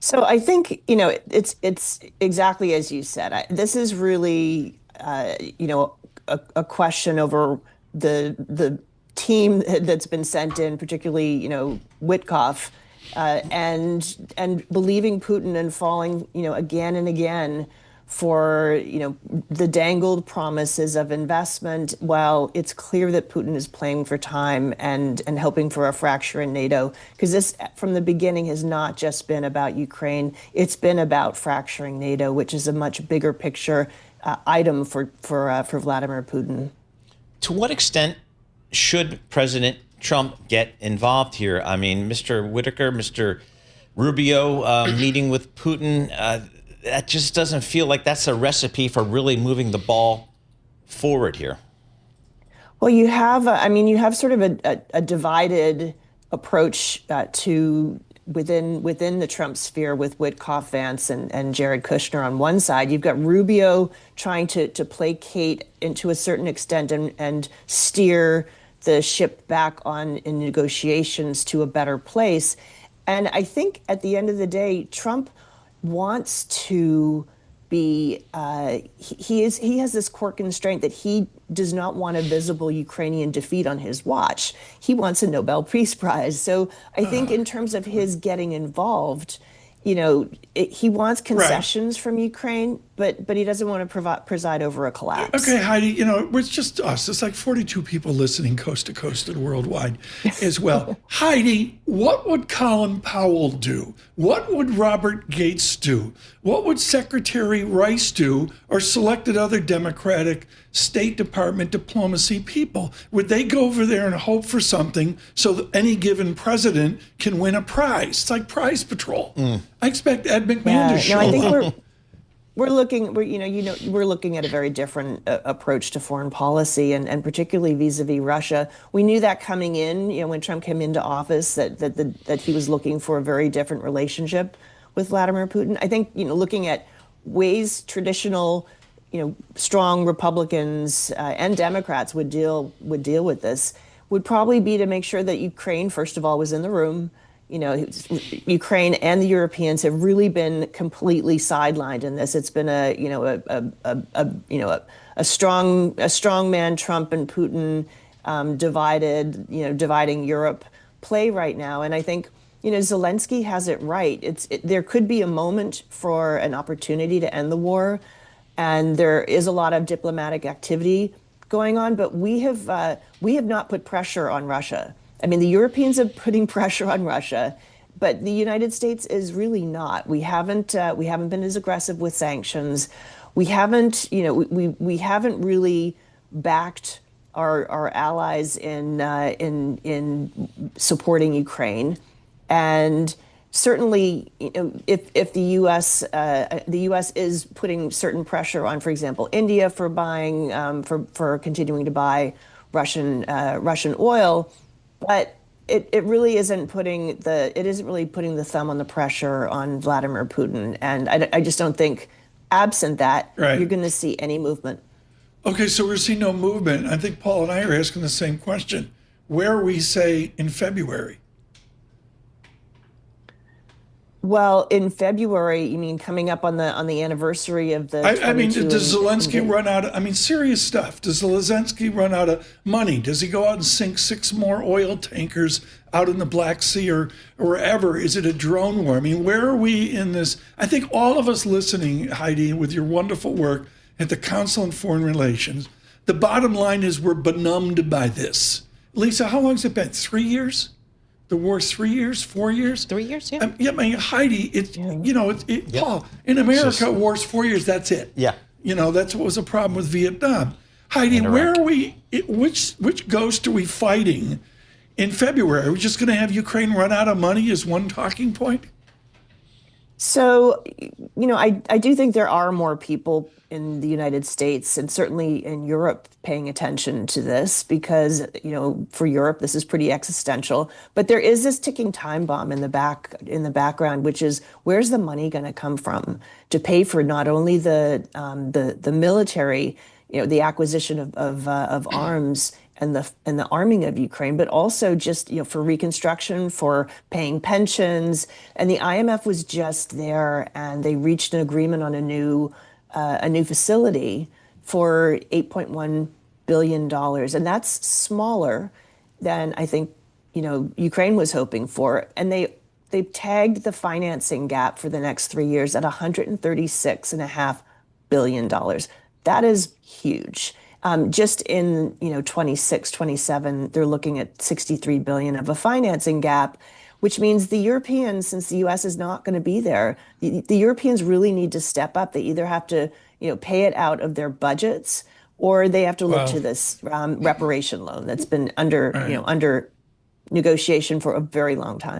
So I think, it's exactly as you said. This is really, a question over the team that's been sent in, particularly, Witkoff, and believing Putin and falling, again and again for, the dangled promises of investment, while it's clear that Putin is playing for time and hoping for a fracture in NATO. Because this, from the beginning, has not just been about Ukraine. It's been about fracturing NATO, which is a much bigger picture item for Vladimir Putin. To what extent should President Trump get involved here? I mean, Mr. Whitaker, Mr. Rubio meeting with Putin, that just doesn't feel like that's a recipe for really moving the ball forward here. Well, you have sort of a divided approach to within the Trump sphere with Witkoff, Vance, and Jared Kushner on one side. You've got Rubio trying to placate to a certain extent and steer the ship back on in negotiations to a better place. And I think at the end of the day, Trump wants to be, he has this core constraint that he does not want a visible Ukrainian defeat on his watch. He wants a Nobel Peace Prize. So I think in terms of his getting involved, he wants concessions from Ukraine, but he doesn't want to preside over a collapse. Okay, Heidi, it's just us. It's like 42 people listening coast to coast and worldwide as well. Heidi, what would Colin Powell do? What would Robert Gates do? What would Secretary Rice do, or selected other Democratic State Department diplomacy people? Would they go over there and hope for something so that any given president can win a prize? It's like prize patrol. I expect Ed McMahon to show I think up. we're looking at a very different approach to foreign policy, and particularly vis-a-vis Russia. We knew that coming in, when Trump came into office, that he was looking for a very different relationship with Vladimir Putin. I think, looking at ways traditional, strong Republicans and Democrats would deal with this would probably be to make sure that Ukraine, first of all, was in the room. Ukraine and the Europeans have really been completely sidelined in this. It's been a strong man Trump and Putin dividing Europe play right now. And I think Zelensky has it right. There could be a moment for an opportunity to end the war, and there is a lot of diplomatic activity going on. But we have not put pressure on Russia. I mean, the Europeans are putting pressure on Russia, but the United States is really not. We haven't been as aggressive with sanctions. We haven't really backed our allies in supporting Ukraine, and certainly, if the U.S. is putting certain pressure on, for example, India for buying for continuing to buy Russian oil. But it really isn't putting the thumb on the pressure on Vladimir Putin, and I just don't think, absent that, you're going to see any movement. Okay, so we're seeing no movement. I think Paul and I are asking the same question. Where are we, say, in February? Well, in February, you mean coming up on the anniversary of the? I mean, does Zelensky run out of? Serious stuff. Does Zelensky run out of money? Does he go out and sink 6 more oil tankers out in the Black Sea or wherever? Is it a drone war? I mean, where are we in this? I think all of us listening, Heidi, with your wonderful work at the Council on Foreign Relations, the bottom line is we're benumbed by this. Lisa, how long has it been? 3 years? The war's 3 years, 4 years? 3 years, yeah. I mean, Heidi, Paul, in America, war's 4 years, that's it. Yeah. That's what was a problem with Vietnam. Heidi, where are we, which ghost are we fighting in February? Are we just going to have Ukraine run out of money as one talking point? So, I do think there are more people in the United States and certainly in Europe paying attention to this because, for Europe, this is pretty existential. But there is this ticking time bomb in the background, which is, where's the money going to come from to pay for not only the military, the acquisition of arms and the arming of Ukraine, but also just, for reconstruction, for paying pensions. And the IMF was just there, and they reached an agreement on a new facility for $8.1 billion. And that's smaller than I think, Ukraine was hoping for. And they've tagged the financing gap for the next 3 years at $136.5 billion. That is huge. Just in 26, 27, they're looking at 63 billion of a financing gap, which means the Europeans, since the U.S. is not going to be there, the Europeans really need to step up. They either have to pay it out of their budgets, or they have to look to this reparation loan that's been under negotiation for a very long time.